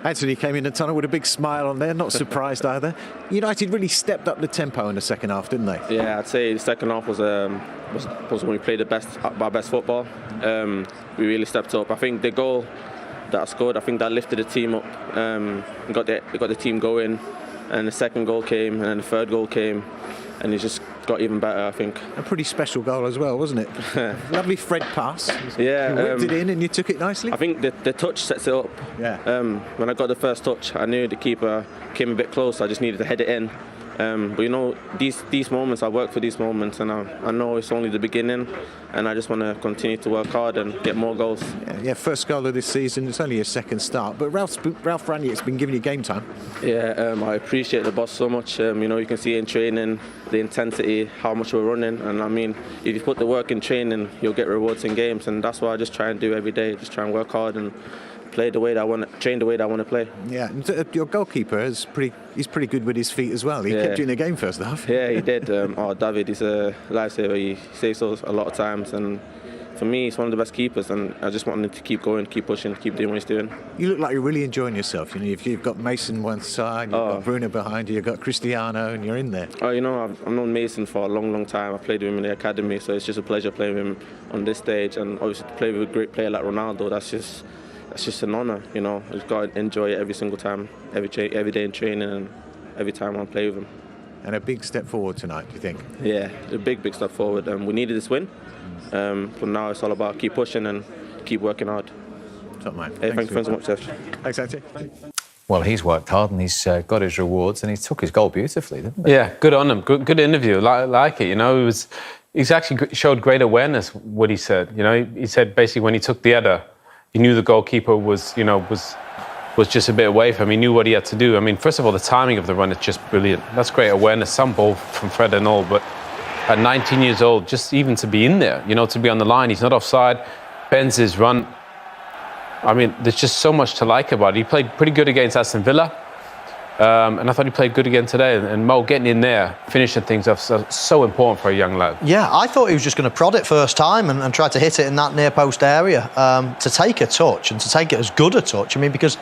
Anthony came in the tunnel with a big smile on there, not surprised either. United really stepped up the tempo in the second half, didn't they? Yeah, I'd say the second half was when we played our best football. We really stepped up. I think the goal that I scored, I think that lifted the team up, got the team going, and the second goal came, and then the third goal came, and it just got even better, I think. A pretty special goal as well, wasn't it? Lovely Fred pass. Yeah. You whipped it in and you took it nicely. I think the touch sets it up. Yeah. When I got the first touch, I knew the keeper came a bit close. I just needed to head it in. But these moments, I work for these moments, and I know it's only the beginning, and I just want to continue to work hard and get more goals. Yeah, first goal of this season. It's only a second start, but Ralf Rangnick's been giving you game time. Yeah, I appreciate the boss so much. You can see in training the intensity, how much we're running, and I mean, if you put the work in training, you'll get rewards in games, and that's what I just try and do every day. Just try and work hard and play the way that I want to, train the way that I want to play. Yeah, and your goalkeeper he's pretty good with his feet as well. He kept you in the game first half. Yeah, he did. David, he's a lifesaver. He saves us a lot of times, and for me, he's one of the best keepers, and I just want him to keep going, keep pushing, keep doing what he's doing. You look like you're really enjoying yourself. You've got Mason one side, you've got Bruno behind you, you've got Cristiano, and you're in there. I've known Mason for a long, long time. I played with him in the academy, so it's just a pleasure playing with him on this stage, and obviously to play with a great player like Ronaldo, that's just an honour. I've got to enjoy it every single time, every day in training, and every time I play with him. And a big step forward tonight, do you think? Yeah, a big step forward. We needed this win, but now it's all about keep pushing and keep working hard. Top man. Hey, thanks so much, Jeff. Thanks, Anthony. Well, he's worked hard and he's got his rewards, and he took his goal beautifully, didn't he? Yeah, good on him. Good interview. Like it. He's actually showed great awareness. What he said. He said basically when he took the header, he knew the goalkeeper was just a bit away from him. He knew what he had to do. I mean, first of all, the timing of the run is just brilliant. That's great awareness. Some ball from Ferdinand, but at 19 years old, just even to be in there, to be on the line, he's not offside, bends his run. I mean, there's just so much to like about it. He played pretty good against Aston Villa, and I thought he played good again today. And Mo getting in there, finishing things off, so important for a young lad. Yeah, I thought he was just going to prod it first time and try to hit it in that near post area. To take a touch and to take it as good a touch, I mean, because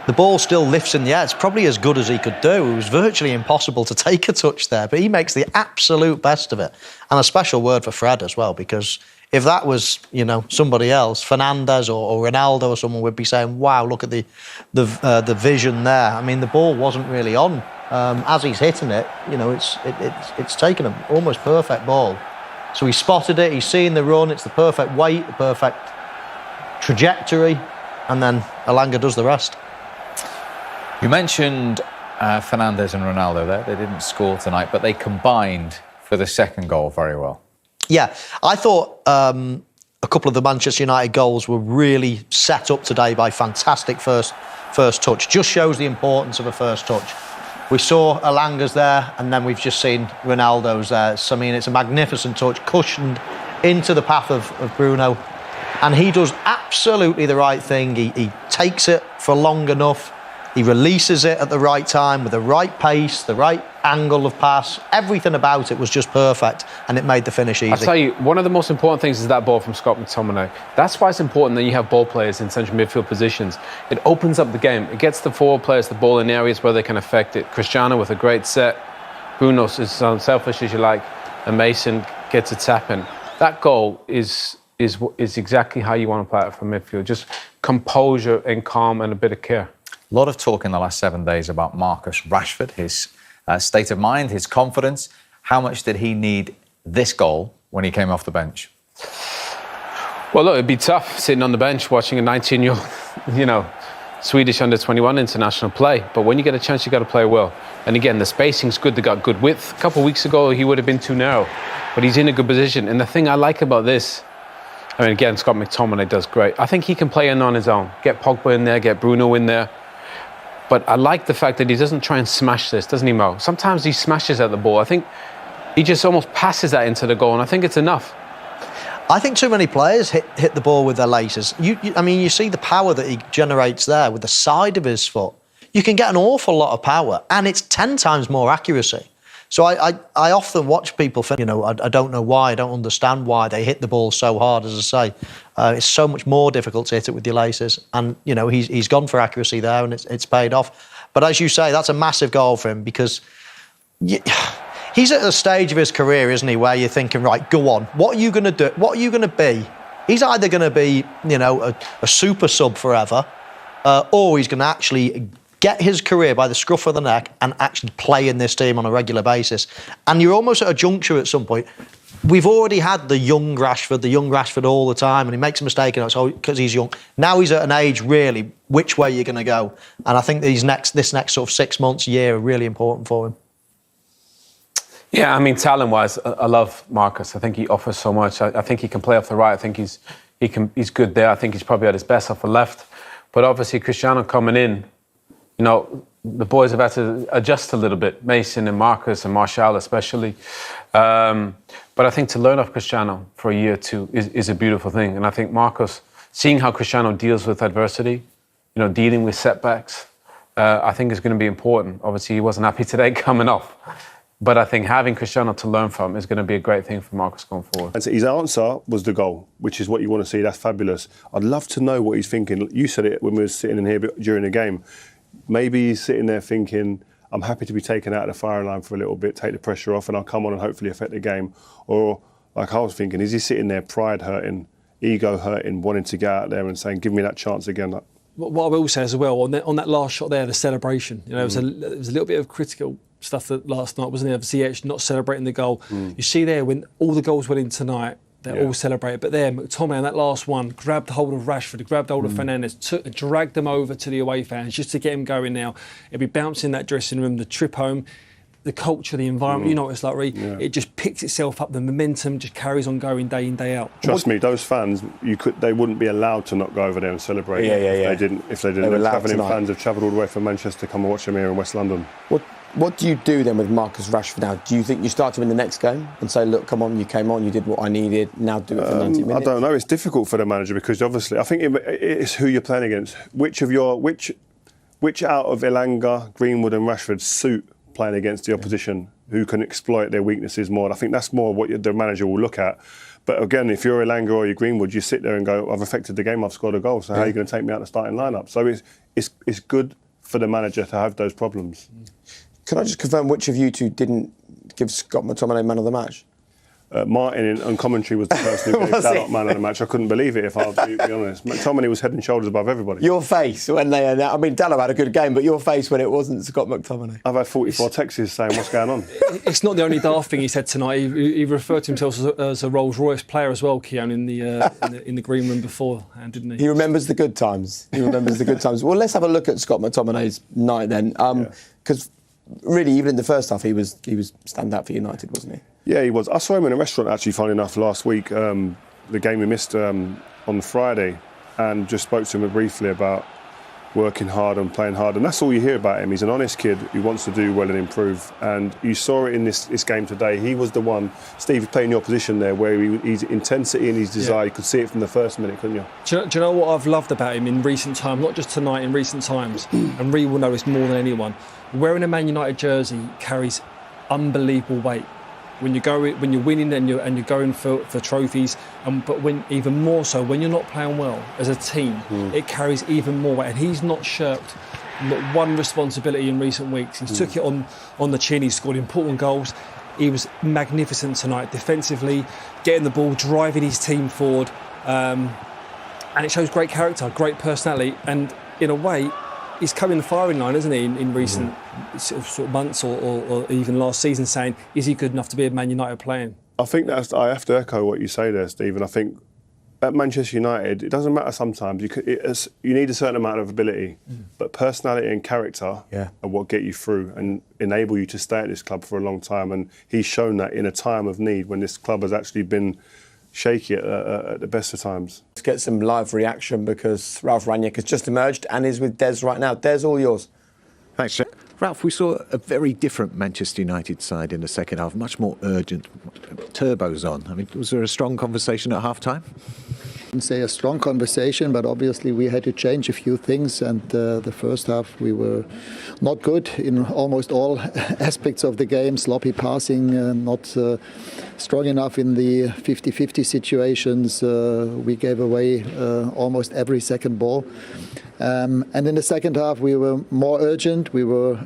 the ball still lifts in the air. It's probably as good as he could do. It was virtually impossible to take a touch there, but he makes the absolute best of it. And a special word for Fred as well, because if that was, somebody else, Fernandes or Ronaldo or someone, would be saying, wow, look at the vision there. I mean, the ball wasn't really on. As he's hitting it, it's taken an almost perfect ball. So he spotted it, he's seeing the run, it's the perfect weight, the perfect trajectory, and then Elanga does the rest. You mentioned Fernandes and Ronaldo there. They didn't score tonight, but they combined for the second goal very well. Yeah, I thought a couple of the Manchester United goals were really set up today by fantastic first touch. Just shows the importance of a first touch. We saw Elanga's there, and then we've just seen Ronaldo's there. So, I mean, it's a magnificent touch, cushioned into the path of Bruno. And he does absolutely the right thing. He takes it for long enough. He releases it at the right time with the right pace, the right angle of pass. Everything about it was just perfect, and it made the finish easy. I'll tell you, one of the most important things is that ball from Scott McTominay. That's why it's important that you have ball players in central midfield positions. It opens up the game. It gets the forward players the ball in areas where they can affect it. Cristiano with a great set. Bruno is as unselfish as you like, and Mason gets a tap in. That goal is exactly how you want to play it from midfield. Just composure and calm and a bit of care. A lot of talk in the last 7 days about Marcus Rashford, his state of mind, his confidence. How much did he need this goal when he came off the bench? Well, look, it'd be tough sitting on the bench watching a 19-year-old, Swedish under-21 international play. But when you get a chance, you got to play well. And again, the spacing's good. They got good width. A couple of weeks ago, he would have been too narrow. But he's in a good position. And the thing I like about this, I mean, again, Scott McTominay does great. I think he can play in on his own. Get Pogba in there, get Bruno in there. But I like the fact that he doesn't try and smash this, doesn't he, Mo? Sometimes he smashes at the ball. I think he just almost passes that into the goal, and I think it's enough. I think too many players hit the ball with their laces. I mean, you see the power that he generates there with the side of his foot. You can get an awful lot of power, and it's 10 times more accuracy. So I often watch people think, I don't know why, I don't understand why they hit the ball so hard, as I say. It's so much more difficult to hit it with your laces. And, you know, he's gone for accuracy there and it's paid off. But as you say, that's a massive goal for him because he's at a stage of his career, isn't he, where you're thinking, right, go on. What are you going to do? What are you going to be? He's either going to be, you know, a super sub forever or he's going to actually get his career by the scruff of the neck and actually play in this team on a regular basis. And you're almost at a juncture at some point. We've already had the young Rashford all the time, and he makes a mistake because he's young. Now he's at an age, really, which way you're going to go. And I think this next sort of 6 months, year are really important for him. Yeah, I mean, talent-wise, I love Marcus. I think he offers so much. I think he can play off the right. I think he's good there. I think he's probably at his best off the left. But obviously, Cristiano coming in, you know, the boys have had to adjust a little bit. Mason and Marcus and Martial especially. But I think to learn off Cristiano for a year or two is a beautiful thing. And I think Marcus, seeing how Cristiano deals with adversity, you know, dealing with setbacks, I think is going to be important. Obviously, he wasn't happy today coming off. But I think having Cristiano to learn from is going to be a great thing for Marcus going forward. And so his answer was the goal, which is what you want to see. That's fabulous. I'd love to know what he's thinking. You said it when we were sitting in here during the game. Maybe he's sitting there thinking, I'm happy to be taken out of the firing line for a little bit, take the pressure off, and I'll come on and hopefully affect the game. Or, like I was thinking, is he sitting there pride hurting, ego hurting, wanting to get out there and saying, give me that chance again? What I will say as well, on that last shot there, the celebration, you know, there was a little bit of critical stuff that last night, wasn't there? Obviously, actually not celebrating the goal. You see there, when all the goals went in tonight, they're all celebrated. But there, McTominay on that last one grabbed hold of Rashford, grabbed hold of Fernandes, dragged them over to the away fans just to get him going now. He'll be bouncing that dressing room, the trip home, the culture, the environment. You know what it's like, Ree. It just picks itself up. The momentum just carries on going day in, day out. Trust me, those fans, they wouldn't be allowed to not go over there and celebrate if they didn't. They were Travelling fans have travelled all the way from Manchester to come and watch them here in West London. What do you do then with Marcus Rashford now? Do you think you start him in the next game and say, look, come on, you came on, you did what I needed, now do it for 90 minutes? I don't know. It's difficult for the manager because obviously I think it's who you're playing against. Which out of Elanga, Greenwood and Rashford suit playing against the opposition who can exploit their weaknesses more? And I think that's more what the manager will look at. But again, if you're Elanga or you're Greenwood, you sit there and go, I've affected the game, I've scored a goal, so how are you going to take me out of the starting lineup? So it's good for the manager to have those problems. Can I just confirm which of you two didn't give Scott McTominay man of the match? Martin on commentary was the person who gave that man of the match. I couldn't believe it, if I'll be honest. McTominay was head and shoulders above everybody. Your face when they announced, I mean, Dallo had a good game, but your face when it wasn't Scott McTominay. I've had 44 texts saying what's going on. It's not the only daft thing he said tonight. He referred to himself as a Rolls-Royce player as well, Keown, in the green room before, didn't he? He remembers the good times. Well, let's have a look at Scott McTominay's night then, because really, even in the first half, he was standout for United, wasn't he? Yeah, he was. I saw him in a restaurant, actually, funny enough, last week, the game we missed on the Friday, and just spoke to him briefly about working hard and playing hard. And that's all you hear about him. He's an honest kid who wants to do well and improve. And you saw it in this game today. He was the one, Steve, playing your position there, where his intensity and his desire, you could see it from the first minute, couldn't you? Do you know what I've loved about him in recent times, not just tonight, in recent times, and Ree will know this more than anyone, wearing a Man United jersey carries unbelievable weight. When you're winning and you're going for trophies, but even more so when you're not playing well as a team, it carries even more weight. And he's not shirked not one responsibility in recent weeks. He's took it on the chin. He's scored important goals. He was magnificent tonight defensively, getting the ball, driving his team forward, and it shows great character, great personality, and in a way, he's come in the firing line, isn't he, in recent sort of months or even last season, saying, is he good enough to be a Man United player? I think I have to echo what you say there, Stephen. I think at Manchester United, it doesn't matter sometimes. You need a certain amount of ability, but personality and character are what get you through and enable you to stay at this club for a long time. And he's shown that in a time of need when this club has actually been shaky at the best of times. Let's get some live reaction because Ralf Rangnick has just emerged and is with Des right now. Des, all yours. Thanks, Jack. Ralf, we saw a very different Manchester United side in the second half, much more urgent, turbos on. I mean, was there a strong conversation at half-time? I'd say a strong conversation, but obviously we had to change a few things, and the first half we were not good in almost all aspects of the game. Sloppy passing, not strong enough in the 50-50 situations. We gave away almost every second ball. And in the second half, we were more urgent. We were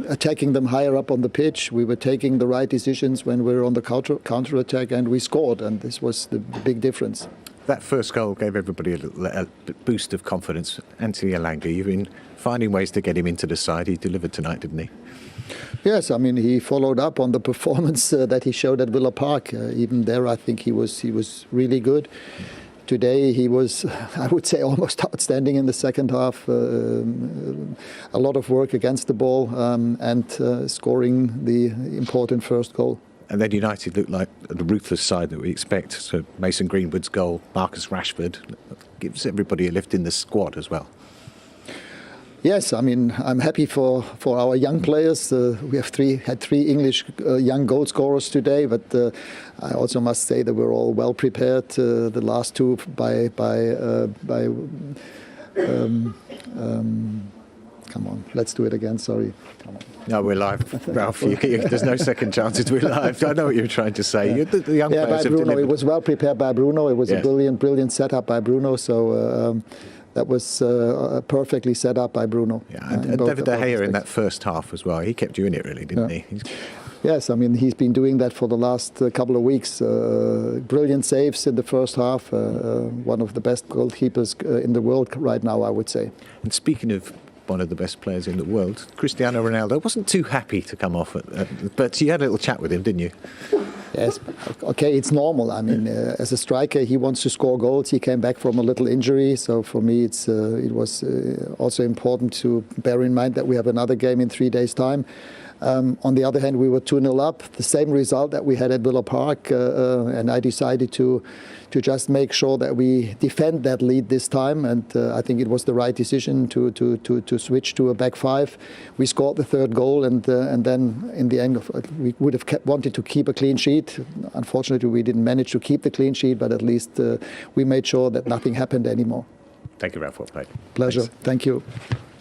attacking them higher up on the pitch. We were taking the right decisions when we were on the counter attack, and we scored. And this was the big difference. That first goal gave everybody a boost of confidence. Anthony Elanga, you've been finding ways to get him into the side. He delivered tonight, didn't he? Yes, I mean, he followed up on the performance that he showed at Villa Park. Even there, I think he was really good. Today he was, I would say, almost outstanding in the second half. A lot of work against the ball and scoring the important first goal. And then United looked like the ruthless side that we expect. So Mason Greenwood's goal, Marcus Rashford, gives everybody a lift in the squad as well. Yes, I mean, I'm happy for our young players. We have had three English young goal scorers today, but I also must say that we're all well prepared. The last two by come on, let's do it again. Sorry. Come on. No, we're live, Ralf. There's no second chances. We're live. I know what you're trying to say. Yeah. The young players by have Bruno. delivered. It was well prepared by Bruno. It was Yes. a brilliant setup by Bruno. So that was perfectly set up by Bruno. Yeah, and David De Gea in that first half as well. He kept you in it, really, didn't he? Yes, I mean, he's been doing that for the last couple of weeks. Brilliant saves in the first half. One of the best goalkeepers in the world right now, I would say. And speaking of one of the best players in the world, Cristiano Ronaldo wasn't too happy to come off, but you had a little chat with him, didn't you? Yes, okay, it's normal. I mean, as a striker, he wants to score goals. He came back from a little injury, so for me, it was also important to bear in mind that we have another game in 3 days' time. On the other hand, we were 2-0 up, the same result that we had at Villa Park, and I decided to just make sure that we defend that lead this time, and I think it was the right decision to switch to a back five. We scored the third goal, and then in the end, we would have wanted to keep a clean sheet. Unfortunately, we didn't manage to keep the clean sheet, but at least we made sure that nothing happened anymore. Thank you, Ralf. Well played. Pleasure. Thanks. Thank you.